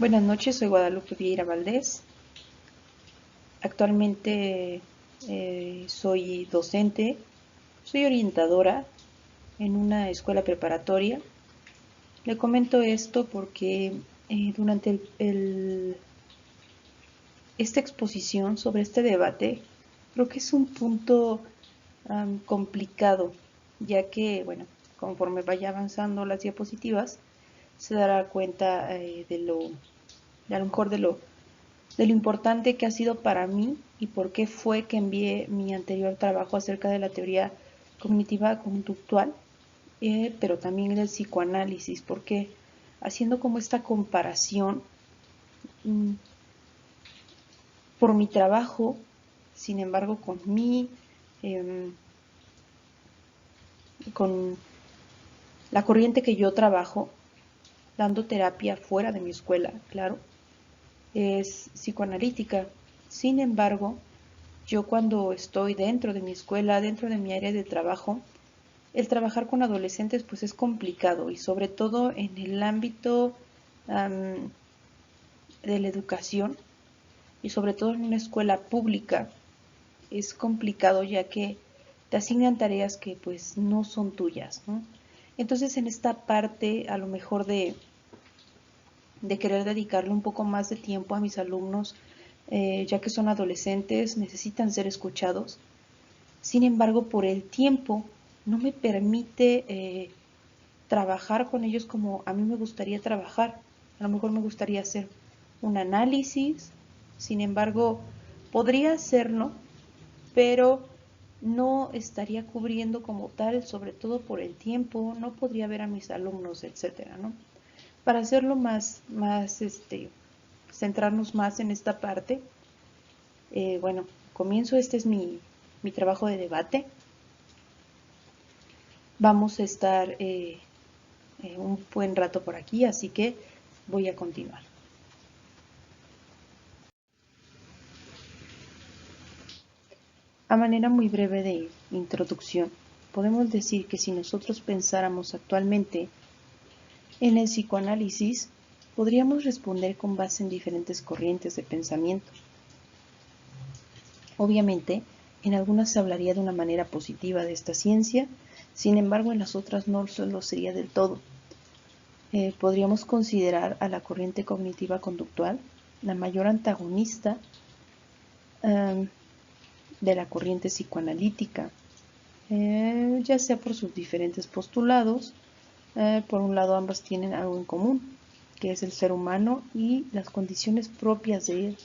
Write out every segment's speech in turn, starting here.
Buenas noches, soy Guadalupe Vieira Valdés. Actualmente soy docente, soy orientadora en una escuela preparatoria. Le comento esto porque durante esta exposición sobre este debate, creo que es un punto complicado, ya que, bueno, conforme vaya avanzando las diapositivas, se dará cuenta de a lo mejor de lo importante que ha sido para mí y por qué fue que envié mi anterior trabajo acerca de la teoría cognitiva conductual, pero también el psicoanálisis, porque haciendo como esta comparación mm, por mi trabajo, sin embargo, eh, con la corriente que yo trabajo, dando terapia fuera de mi escuela, claro, es psicoanalítica. Sin embargo, yo cuando estoy dentro de mi escuela, dentro de mi área de trabajo, el trabajar con adolescentes pues es complicado y sobre todo en el ámbito de la educación y sobre todo en una escuela pública es complicado ya que te asignan tareas que pues no son tuyas, ¿no? Entonces en esta parte a lo mejor de querer dedicarle un poco más de tiempo a mis alumnos, ya que son adolescentes, necesitan ser escuchados. Sin embargo, por el tiempo no me permite trabajar con ellos como a mí me gustaría trabajar. A lo mejor me gustaría hacer un análisis, sin embargo, podría hacerlo, pero no estaría cubriendo como tal, sobre todo por el tiempo, no podría ver a mis alumnos, etcétera, ¿no? Para hacerlo centrarnos más en esta parte, bueno, comienzo, este es mi trabajo de debate. Vamos a estar un buen rato por aquí, así que voy a continuar. A manera muy breve de introducción, podemos decir que si nosotros pensáramos actualmente en el psicoanálisis, podríamos responder con base en diferentes corrientes de pensamiento. Obviamente, en algunas se hablaría de una manera positiva de esta ciencia, sin embargo en las otras no lo sería del todo. Podríamos considerar a la corriente cognitiva conductual la mayor antagonista de la corriente psicoanalítica, ya sea por sus diferentes postulados. Por un lado, ambas tienen algo en común, que es el ser humano y las condiciones propias de él,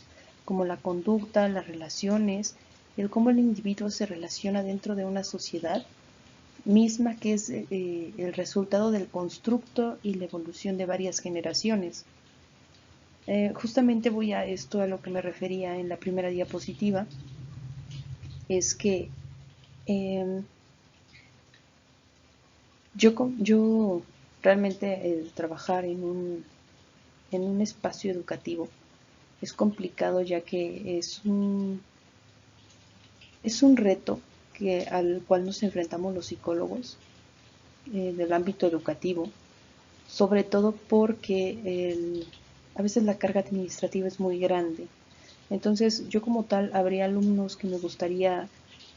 como la conducta, las relaciones, el cómo el individuo se relaciona dentro de una sociedad misma que es el resultado del constructo y la evolución de varias generaciones. Justamente voy a esto a lo que me refería en la primera diapositiva, es que eh, yo realmente el trabajar en un espacio educativo es complicado ya que es un reto al cual nos enfrentamos los psicólogos del ámbito educativo, sobre todo porque a veces la carga administrativa es muy grande. Entonces yo como tal habría alumnos que me gustaría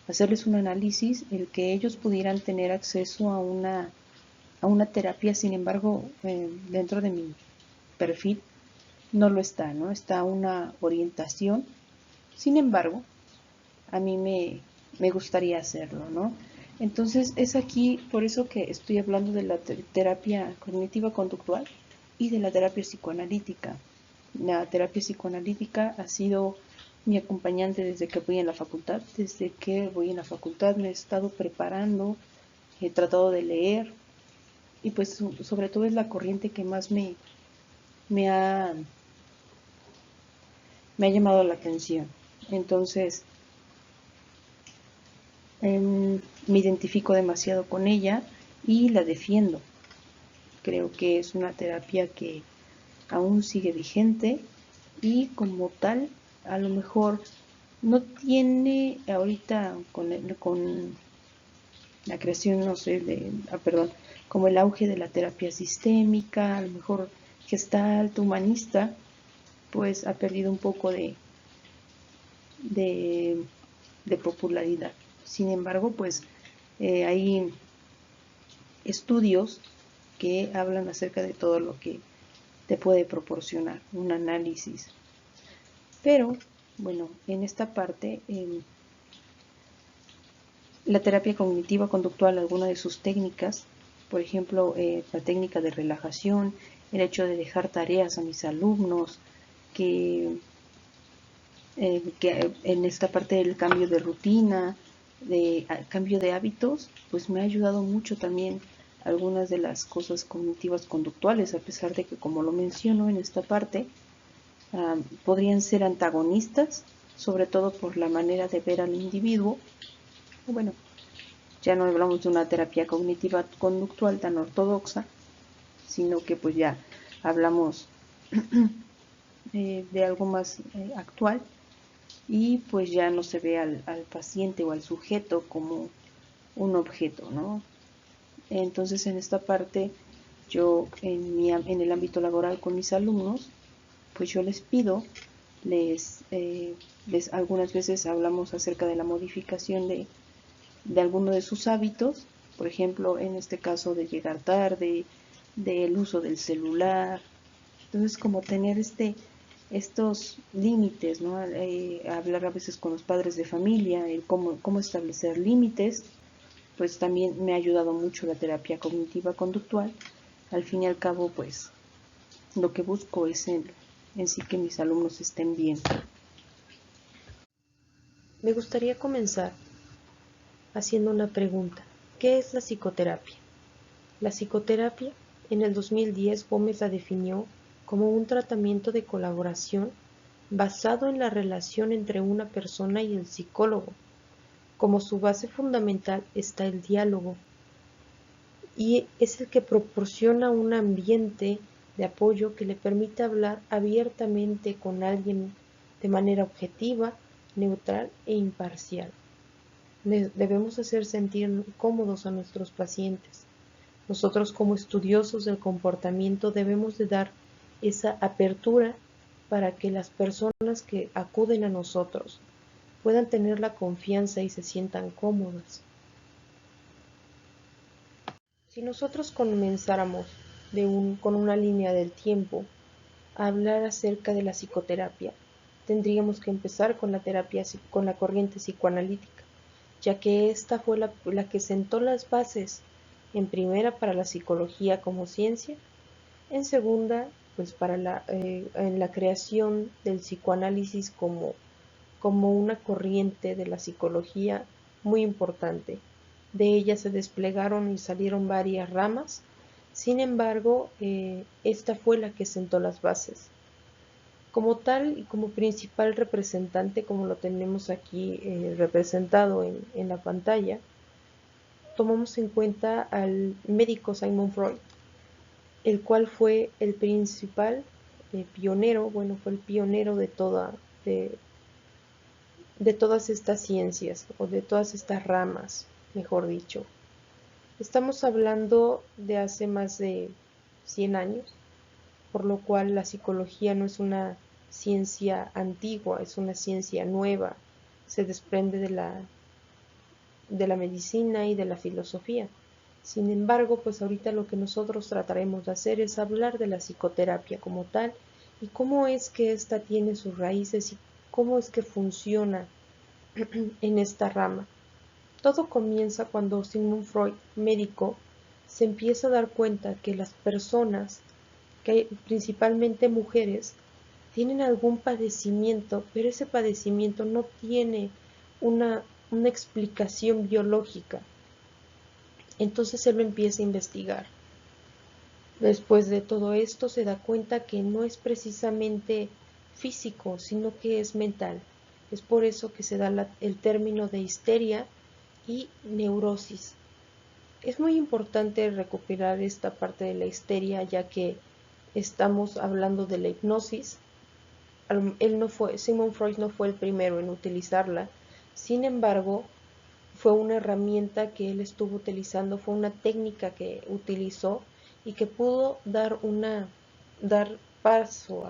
hacerles un análisis, el que ellos pudieran tener acceso a una terapia, sin embargo, dentro de mi perfil no lo está, ¿no? Está una orientación, sin embargo, a mí me gustaría hacerlo, ¿no? Entonces es aquí por eso que estoy hablando de la terapia cognitiva conductual y de la terapia psicoanalítica. La terapia psicoanalítica ha sido mi acompañante desde que voy en la facultad. Desde que voy en la facultad me he estado preparando, he tratado de leer y pues sobre todo es la corriente que más me ha, me ha llamado la atención. Entonces, me identifico demasiado con ella y la defiendo. Creo que es una terapia que aún sigue vigente y como tal, a lo mejor no tiene ahorita con la creación, no sé, como el auge de la terapia sistémica, a lo mejor gestalt, humanista, pues ha perdido un poco de, de popularidad. Sin embargo, pues hay estudios que hablan acerca de todo lo que te puede proporcionar un análisis. Pero, bueno, en esta parte, la terapia cognitiva conductual, alguna de sus técnicas, por ejemplo, la técnica de relajación, el hecho de dejar tareas a mis alumnos, que en esta parte del cambio de rutina, de cambio de hábitos, pues me ha ayudado mucho también algunas de las cosas cognitivas conductuales, a pesar de que, como lo menciono en esta parte, podrían ser antagonistas, sobre todo por la manera de ver al individuo. Bueno, ya no hablamos de una terapia cognitiva conductual tan ortodoxa, sino que pues ya hablamos de algo más actual, y pues ya no se ve al paciente o al sujeto como un objeto, ¿no? Entonces en esta parte yo en el ámbito laboral con mis alumnos, pues yo les pido, algunas veces hablamos acerca de la modificación de alguno de sus hábitos, por ejemplo, en este caso de llegar tarde, del uso del celular. Entonces, como tener estos límites, ¿no? Hablar a veces con los padres de familia, el cómo establecer límites, pues también me ha ayudado mucho la terapia cognitiva conductual. Al fin y al cabo, pues lo que busco es en sí que mis alumnos estén bien. Me gustaría comenzar haciendo una pregunta. ¿Qué es la psicoterapia? La psicoterapia, en el 2010, Gómez la definió como un tratamiento de colaboración basado en la relación entre una persona y el psicólogo. Como su base fundamental está el diálogo, y es el que proporciona un ambiente de apoyo que le permite hablar abiertamente con alguien de manera objetiva, neutral e imparcial. Debemos hacer sentir cómodos a nuestros pacientes. Nosotros, como estudiosos del comportamiento, debemos de dar esa apertura para que las personas que acuden a nosotros puedan tener la confianza y se sientan cómodas. Si nosotros comenzáramos con una línea del tiempo a hablar acerca de la psicoterapia, tendríamos que empezar con con la corriente psicoanalítica, ya que esta fue la que sentó las bases, en primera para la psicología como ciencia, en segunda pues en la creación del psicoanálisis como una corriente de la psicología muy importante. De ella se desplegaron y salieron varias ramas. Sin embargo, esta fue la que sentó las bases. Como tal y como principal representante, como lo tenemos aquí representado en la pantalla, tomamos en cuenta al médico Sigmund Freud, el cual fue el principal pionero, bueno, fue el pionero de, de todas estas ciencias, o de todas estas ramas, mejor dicho. Estamos hablando de hace más de 100 años, por lo cual la psicología no es una ciencia antigua, es una ciencia nueva, se desprende de la medicina y de la filosofía. Sin embargo, pues ahorita lo que nosotros trataremos de hacer es hablar de la psicoterapia como tal y cómo es que ésta tiene sus raíces y cómo es que funciona en esta rama. Todo comienza cuando Sigmund Freud, médico, se empieza a dar cuenta que las personas, que principalmente mujeres, tienen algún padecimiento, pero ese padecimiento no tiene una, una explicación biológica. Entonces él lo empieza a investigar. Después de todo esto se da cuenta que no es precisamente físico, sino que es mental. Es por eso que se da el término de histeria y neurosis. Es muy importante recuperar esta parte de la histeria, ya que estamos hablando de la hipnosis. Sigmund Freud no fue el primero en utilizarla, sin embargo, fue una herramienta que él estuvo utilizando, fue una técnica que utilizó y que pudo dar paso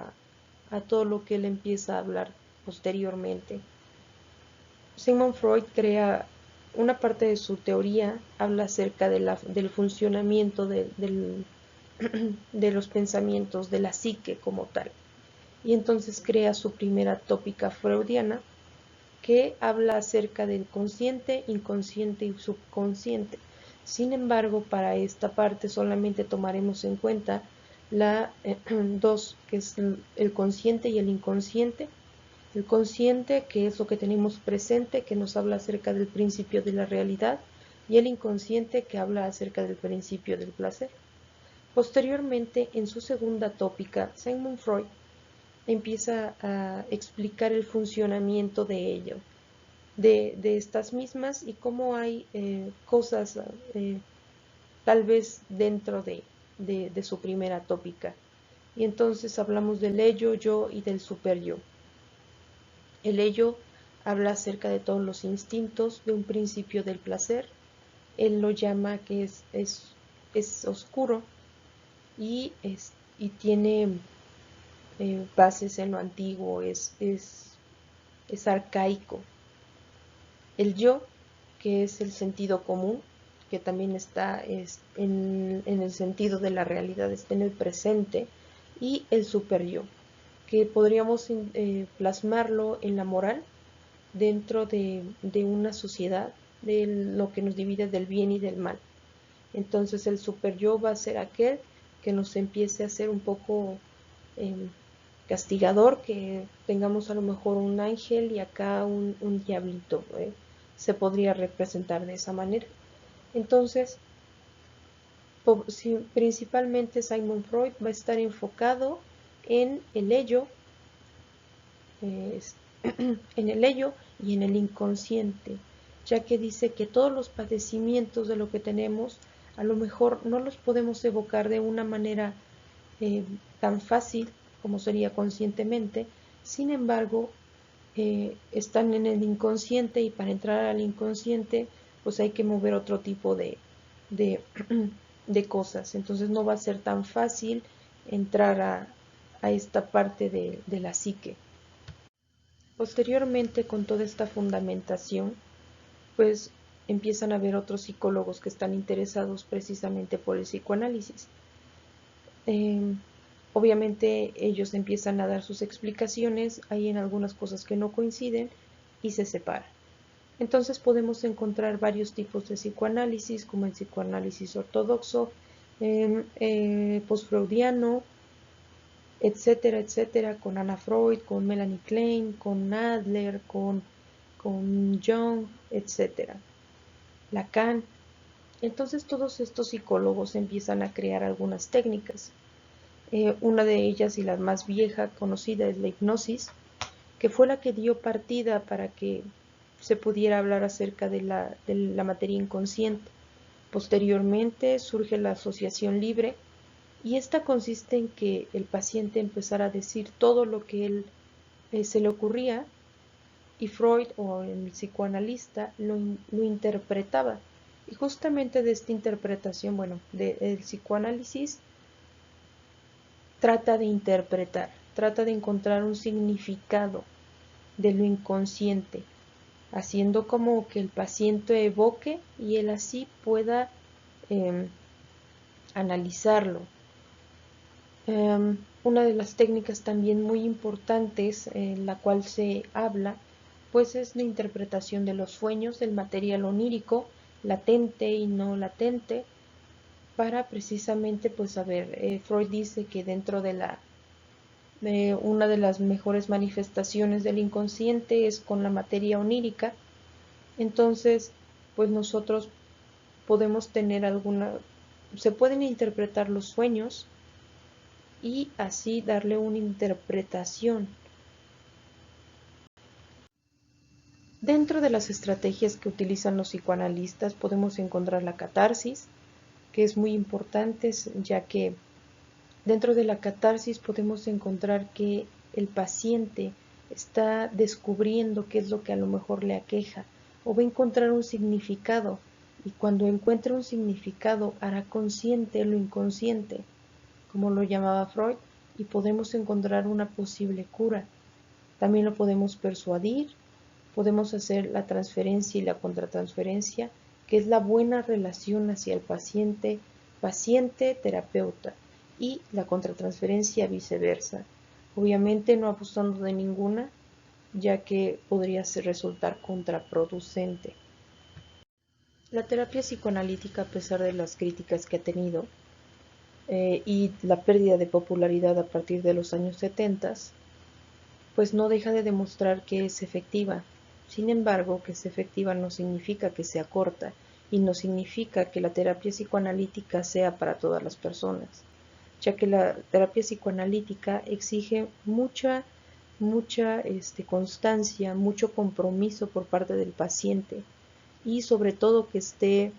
a todo lo que él empieza a hablar posteriormente. Sigmund Freud crea una parte de su teoría, habla acerca del funcionamiento de los pensamientos, de la psique como tal. Y entonces crea su primera tópica freudiana, que habla acerca del consciente, inconsciente y subconsciente. Sin embargo, para esta parte solamente tomaremos en cuenta la dos, que es el consciente y el inconsciente. El consciente, que es lo que tenemos presente, que nos habla acerca del principio de la realidad, y el inconsciente, que habla acerca del principio del placer. Posteriormente, en su segunda tópica, Sigmund Freud empieza a explicar el funcionamiento de ello, de estas mismas, y cómo hay cosas tal vez dentro de su primera tópica. Y entonces hablamos del ello, yo y del super yo. El ello habla acerca de todos los instintos, de un principio del placer. Él lo llama que es oscuro y tiene bases en lo antiguo, es arcaico. El yo, que es el sentido común, que también está en el sentido de la realidad, está en el presente, y el super yo, que podríamos plasmarlo en la moral dentro de una sociedad, de lo que nos divide del bien y del mal. Entonces el super yo va a ser aquel que nos empiece a hacer un poco castigador, que tengamos a lo mejor un ángel y acá un diablito, se podría representar de esa manera. Entonces, principalmente Sigmund Freud va a estar enfocado en el ello, en el ello y en el inconsciente, ya que dice que todos los padecimientos de lo que tenemos a lo mejor no los podemos evocar de una manera tan fácil como sería conscientemente. Sin embargo, están en el inconsciente, y para entrar al inconsciente pues hay que mover otro tipo de, de cosas. Entonces no va a ser tan fácil entrar a esta parte de la psique. Posteriormente, con toda esta fundamentación, pues empiezan a haber otros psicólogos que están interesados precisamente por el psicoanálisis. Obviamente ellos empiezan a dar sus explicaciones, hay en algunas cosas que no coinciden y se separan. Entonces podemos encontrar varios tipos de psicoanálisis, como el psicoanálisis ortodoxo, postfreudiano, etcétera, etcétera, con Anna Freud, con Melanie Klein, con Adler, con Jung, etcétera, Lacan. Entonces todos estos psicólogos empiezan a crear algunas técnicas. Una de ellas, y la más vieja conocida, es la hipnosis, que fue la que dio partida para que se pudiera hablar acerca de la materia inconsciente. Posteriormente surge la asociación libre, y esta consiste en que el paciente empezara a decir todo lo que él se le ocurría, y Freud, o el psicoanalista, lo interpretaba. Y justamente de esta interpretación, bueno, del psicoanálisis, trata de interpretar, trata de encontrar un significado de lo inconsciente, haciendo como que el paciente evoque y él así pueda analizarlo. Una de las técnicas también muy importantes en la cual se habla, pues es la interpretación de los sueños, del material onírico, latente y no latente, para precisamente, pues a ver, Freud dice que dentro de una de las mejores manifestaciones del inconsciente es con la materia onírica. Entonces, pues nosotros podemos tener se pueden interpretar los sueños y así darle una interpretación. Dentro de las estrategias que utilizan los psicoanalistas podemos encontrar la catarsis, que es muy importante, ya que dentro de la catarsis podemos encontrar que el paciente está descubriendo qué es lo que a lo mejor le aqueja, o va a encontrar un significado, y cuando encuentre un significado hará consciente lo inconsciente, como lo llamaba Freud, y podemos encontrar una posible cura. También lo podemos persuadir, podemos hacer la transferencia y la contratransferencia, que es la buena relación hacia el paciente, paciente-terapeuta, y la contratransferencia viceversa. Obviamente no abusando de ninguna, ya que podría resultar contraproducente. La terapia psicoanalítica, a pesar de las críticas que ha tenido y la pérdida de popularidad a partir de los años 70, pues no deja de demostrar que es efectiva. Sin embargo, que sea efectiva no significa que sea corta y no significa que la terapia psicoanalítica sea para todas las personas, ya que la terapia psicoanalítica exige mucha constancia, mucho compromiso por parte del paciente y sobre todo que esté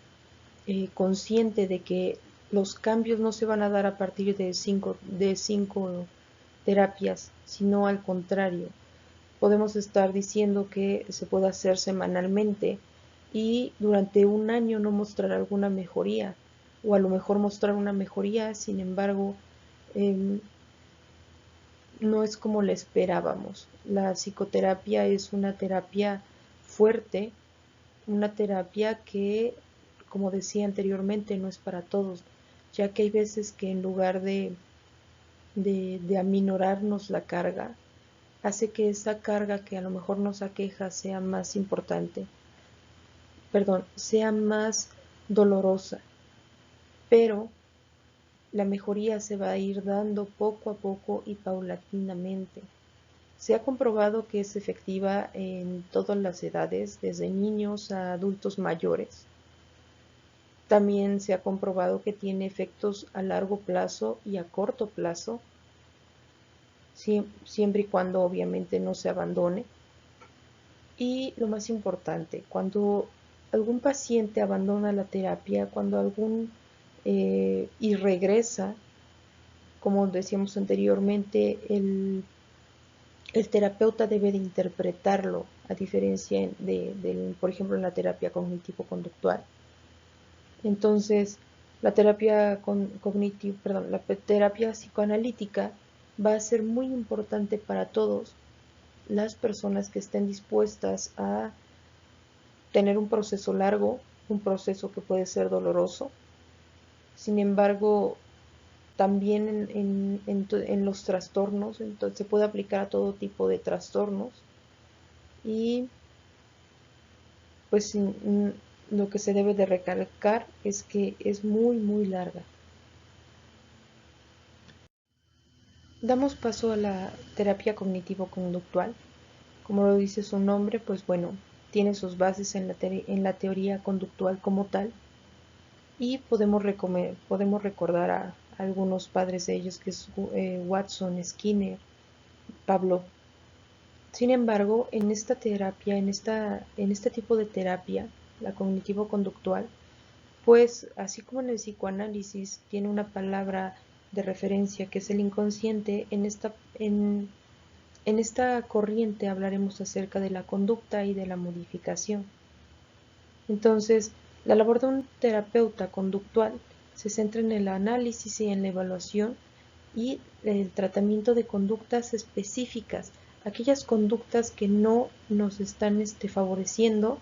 consciente de que los cambios no se van a dar a partir de cinco terapias, sino al contrario. Podemos estar diciendo que se puede hacer semanalmente y durante un año no mostrar alguna mejoría, o a lo mejor mostrar una mejoría, sin embargo, no es como la esperábamos. La psicoterapia es una terapia fuerte, una terapia que, como decía anteriormente, no es para todos, ya que hay veces que en lugar de aminorarnos la carga, hace que esa carga que a lo mejor nos aqueja sea más importante, sea más dolorosa, pero la mejoría se va a ir dando poco a poco y paulatinamente. Se ha comprobado que es efectiva en todas las edades, desde niños a adultos mayores. También se ha comprobado que tiene efectos a largo plazo y a corto plazo, siempre y cuando obviamente no se abandone. Y lo más importante, cuando algún paciente abandona la terapia, cuando y regresa, como decíamos anteriormente, el terapeuta debe de interpretarlo, a diferencia por ejemplo, en la terapia cognitivo-conductual. Entonces, la terapia la terapia psicoanalítica va a ser muy importante para todos las personas que estén dispuestas a tener un proceso largo, un proceso que puede ser doloroso. Sin embargo, también en los trastornos, entonces se puede aplicar a todo tipo de trastornos y pues lo que se debe de recalcar es que es muy muy larga. Damos paso a la terapia cognitivo-conductual. Como lo dice su nombre, pues bueno, tiene sus bases en la teoría conductual como tal y podemos recordar a algunos padres de ellos, que es Watson, Skinner, Pavlov. Sin embargo, en esta terapia, en este tipo de terapia, la cognitivo-conductual, pues así como en el psicoanálisis tiene una palabra de referencia que es el inconsciente, en esta corriente hablaremos acerca de la conducta y de la modificación. Entonces, la labor de un terapeuta conductual se centra en el análisis y en la evaluación y el tratamiento de conductas específicas, aquellas conductas que no nos están favoreciendo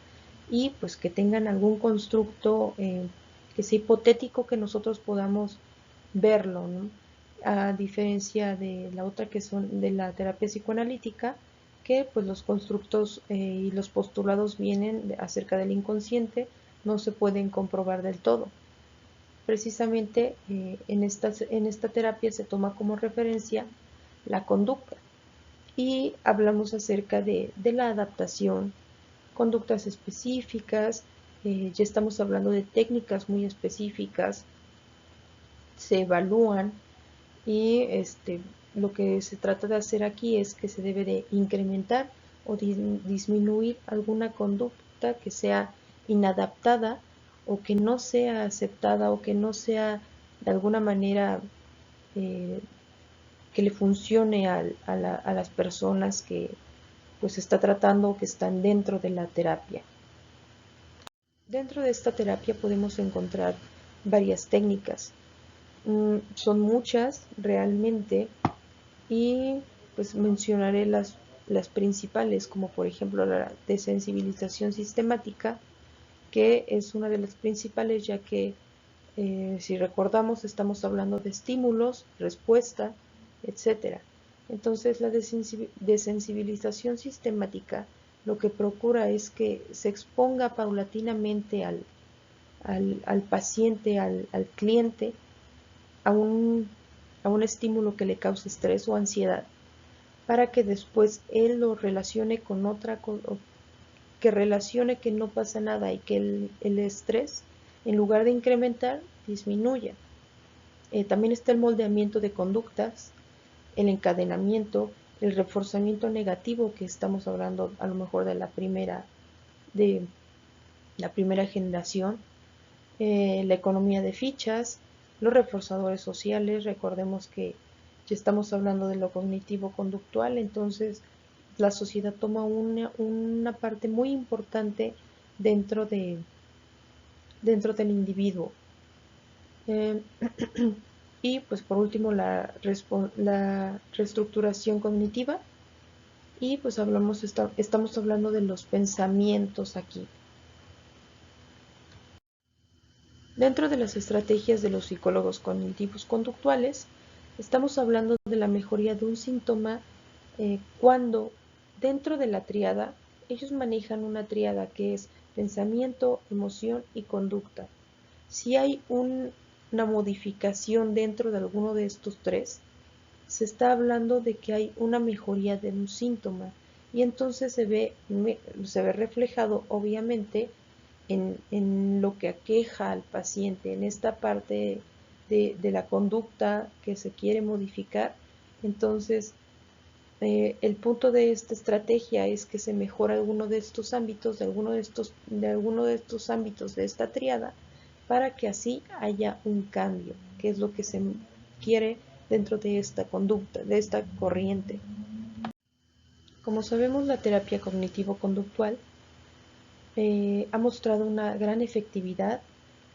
y pues que tengan algún constructo que sea hipotético que nosotros podamos verlo, ¿no? A diferencia de la otra que son de la terapia psicoanalítica, que pues los constructos y los postulados vienen acerca del inconsciente, no se pueden comprobar del todo. Precisamente en esta terapia se toma como referencia la conducta y hablamos acerca de la adaptación, conductas específicas, ya estamos hablando de técnicas muy específicas, se evalúan y lo que se trata de hacer aquí es que se debe de incrementar o disminuir alguna conducta que sea inadaptada o que no sea aceptada o que no sea de alguna manera que le funcione a las personas que pues está tratando o que están dentro de la terapia. Dentro de esta terapia podemos encontrar varias técnicas. Son muchas realmente, y pues mencionaré las principales, como por ejemplo la desensibilización sistemática, que es una de las principales, ya que si recordamos estamos hablando de estímulos, respuesta, etcétera. Entonces la desensibilización sistemática lo que procura es que se exponga paulatinamente al paciente, al cliente, a a un estímulo que le cause estrés o ansiedad, para que después él lo relacione con otra, que relacione que no pasa nada y que el estrés, en lugar de incrementar, disminuya. También está el moldeamiento de conductas, el encadenamiento, el reforzamiento negativo, que estamos hablando a lo mejor de la primera generación, la economía de fichas, los reforzadores sociales. Recordemos que ya estamos hablando de lo cognitivo-conductual, entonces la sociedad toma una parte muy importante dentro, dentro del individuo. Eh, y pues por último la reestructuración cognitiva, y pues estamos hablando de los pensamientos aquí. Dentro de las estrategias de los psicólogos cognitivos conductuales, estamos hablando de la mejoría de un síntoma cuando dentro de la tríada, ellos manejan una tríada que es pensamiento, emoción y conducta. Si hay una modificación dentro de alguno de estos tres, se está hablando de que hay una mejoría de un síntoma, y entonces se ve reflejado obviamente en lo que aqueja al paciente, en esta parte de la conducta que se quiere modificar. Entonces, el punto de esta estrategia es que se mejora alguno de estos ámbitos, de alguno de estos ámbitos de esta triada, para que así haya un cambio, que es lo que se quiere dentro de esta conducta, de esta corriente. Como sabemos, la terapia cognitivo-conductual ha mostrado una gran efectividad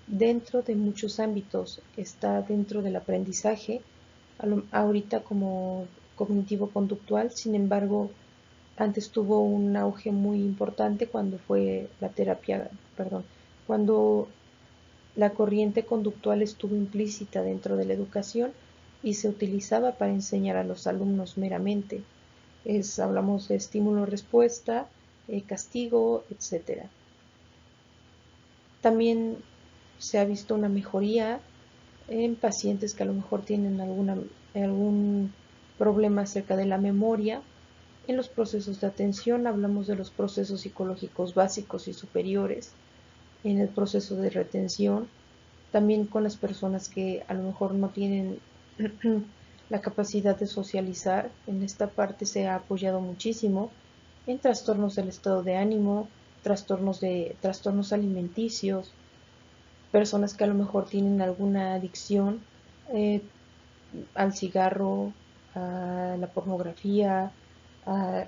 dentro de muchos ámbitos. Está dentro del aprendizaje, ahorita como cognitivo-conductual. Sin embargo, antes tuvo un auge muy importante cuando fue la terapia, perdón, cuando la corriente conductual estuvo implícita dentro de la educación y se utilizaba para enseñar a los alumnos meramente. Hablamos de estímulo-respuesta, castigo, etcétera. También se ha visto una mejoría en pacientes que a lo mejor tienen algún problema acerca de la memoria. En los procesos de atención hablamos de los procesos psicológicos básicos y superiores, en el proceso de retención, también con las personas que a lo mejor no tienen la capacidad de socializar. En esta parte se ha apoyado muchísimo en trastornos del estado de ánimo, trastornos alimenticios, personas que a lo mejor tienen alguna adicción eh, al cigarro, a la pornografía, a,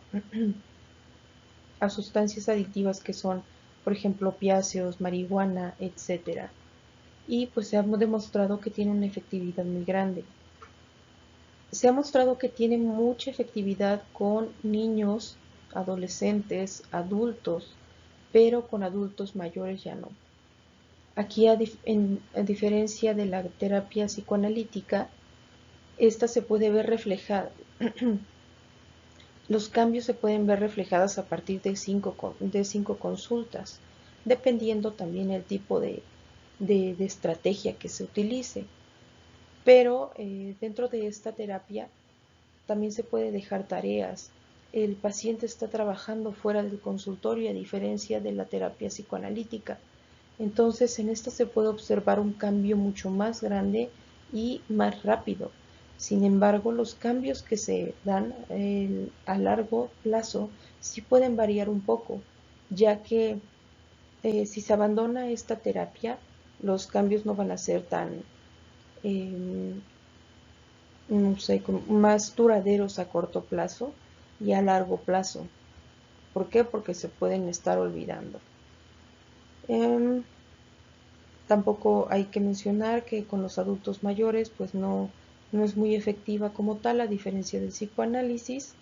a sustancias adictivas que son, por ejemplo, opiáceos, marihuana, etcétera. Y pues se ha demostrado que tiene una efectividad muy grande. Se ha mostrado que tiene mucha efectividad con niños, adolescentes, adultos, pero con adultos mayores ya no. Aquí, a diferencia de la terapia psicoanalítica, esta se puede ver reflejada. Los cambios se pueden ver reflejados a partir de cinco consultas, dependiendo también el tipo de estrategia que se utilice. Pero dentro de esta terapia también se puede dejar tareas. El paciente está trabajando fuera del consultorio, a diferencia de la terapia psicoanalítica. Entonces, en esta se puede observar un cambio mucho más grande y más rápido. Sin embargo, los cambios que se dan a largo plazo sí pueden variar un poco, ya que si se abandona esta terapia, los cambios no van a ser tan, eh, no sé, más duraderos a corto plazo y a largo plazo. ¿Por qué? Porque se pueden estar olvidando. Tampoco hay que mencionar que con los adultos mayores pues no no es muy efectiva como tal, a diferencia del psicoanálisis.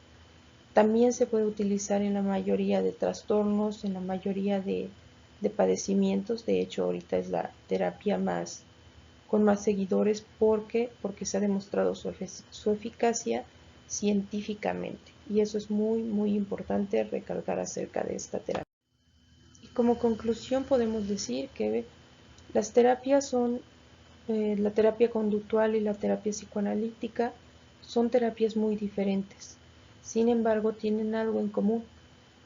También se puede utilizar en la mayoría de trastornos, en la mayoría de padecimientos. De hecho, ahorita es la terapia con más seguidores porque se ha demostrado su eficacia científicamente. Y eso es muy importante recalcar acerca de esta terapia. Y como conclusión podemos decir que las terapias son, la terapia conductual y la terapia psicoanalítica son terapias muy diferentes. Sin embargo, tienen algo en común,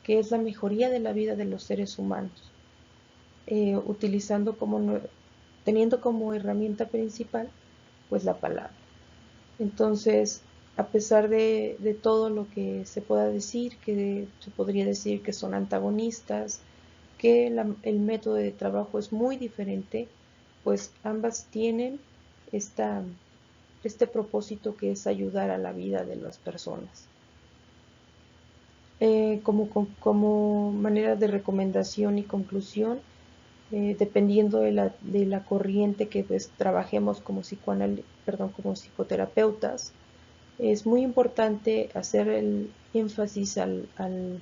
que es la mejoría de la vida de los seres humanos, teniendo como herramienta principal, pues la palabra. Entonces, a pesar de todo lo que se pueda decir, que se podría decir que son antagonistas, que el método de trabajo es muy diferente, pues ambas tienen este propósito que es ayudar a la vida de las personas. Como manera de recomendación y conclusión, dependiendo de la corriente que pues, trabajemos como psicoterapeutas, es muy importante hacer el énfasis al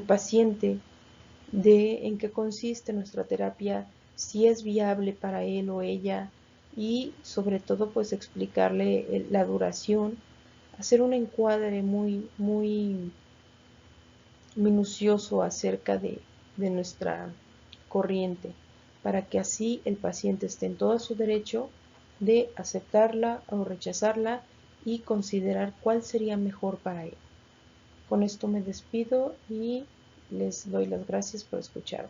paciente de en qué consiste nuestra terapia, si es viable para él o ella, y sobre todo pues explicarle la duración, hacer un encuadre muy minucioso acerca de nuestra corriente, para que así el paciente esté en todo su derecho de aceptarla o rechazarla y considerar cuál sería mejor para él. Con esto me despido y les doy las gracias por escucharme.